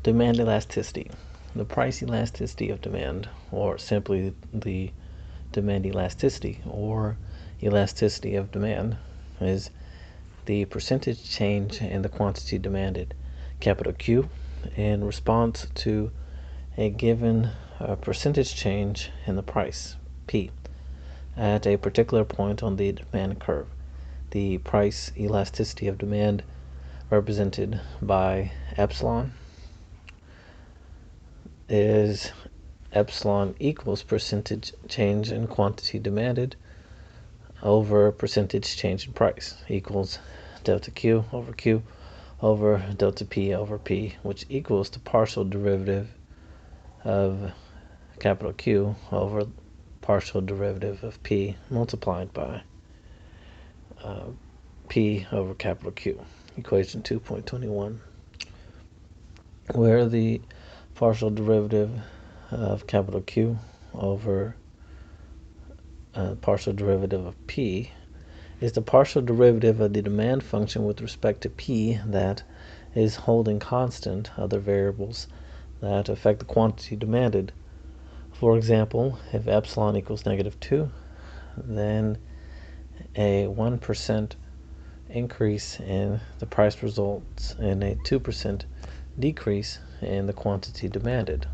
Demand elasticity. The price elasticity of demand, or simply the demand elasticity, or elasticity of demand, is the percentage change in the quantity demanded, capital Q, in response to a given percentage change in the price, P, at a particular point on the demand curve. The price elasticity of demand, represented by epsilon, is epsilon equals percentage change in quantity demanded over percentage change in price, equals delta Q over delta P over P, which equals the partial derivative of capital Q over partial derivative of P multiplied by P over capital Q, equation 2.21, where the partial derivative of capital Q over partial derivative of P is the partial derivative of the demand function with respect to P that is holding constant other variables that affect the quantity demanded. For example, if epsilon equals -2, then a 1% increase in the price results in a 2% decrease in the quantity demanded.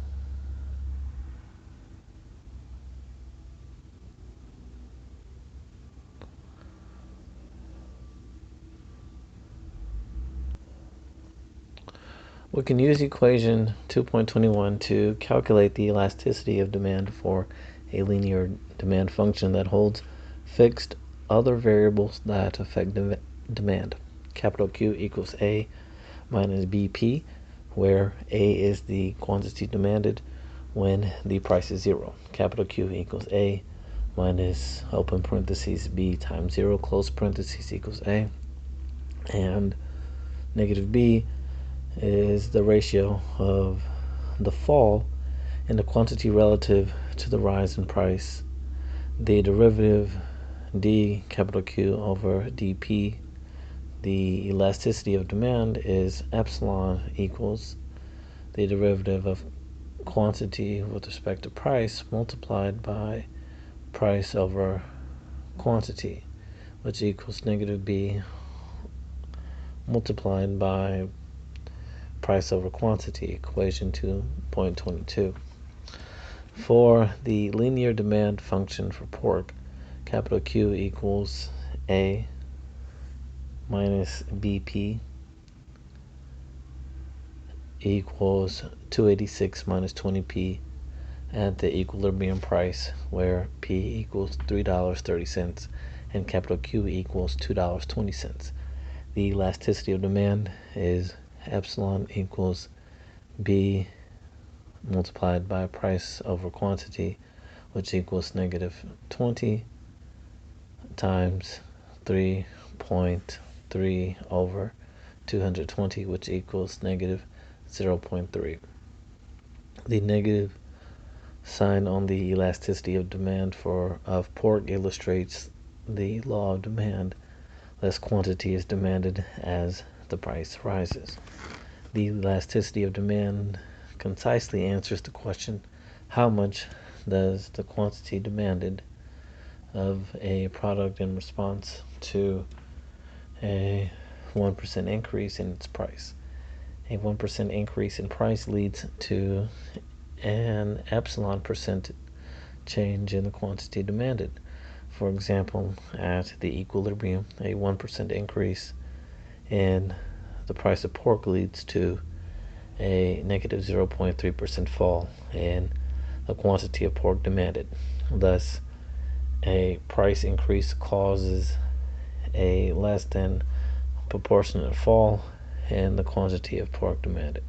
We can use equation 2.21 to calculate the elasticity of demand for a linear demand function that holds fixed other variables that affect demand. Capital Q equals A minus BP, where A is the quantity demanded when the price is 0. Capital Q equals A minus open parentheses B times 0 close parentheses equals A, and negative B is the ratio of the fall in the quantity relative to the rise in price. The derivative d capital Q over dP, the elasticity of demand, is epsilon equals the derivative of quantity with respect to price multiplied by price over quantity, which equals negative b multiplied by price over quantity, equation 2.22. For the linear demand function for pork, capital Q equals A minus BP equals 286 minus 20p at the equilibrium price, where P equals $3.30 and capital Q equals $2.20. The elasticity of demand is epsilon equals B multiplied by price over quantity, which equals -20 times 3.3 over 220, which equals -0.3. The negative sign on the elasticity of demand of pork illustrates the law of demand. Less quantity is demanded as the price rises. The elasticity of demand concisely answers the question, how much does the quantity demanded of a product in response to a 1% increase in its price? A 1% increase in price leads to an epsilon percent change in the quantity demanded. For example, at the equilibrium, a 1% increase in the price of pork leads to a -0.3% fall in the quantity of pork demanded. Thus, a price increase causes a less than proportionate fall in the quantity of pork demanded.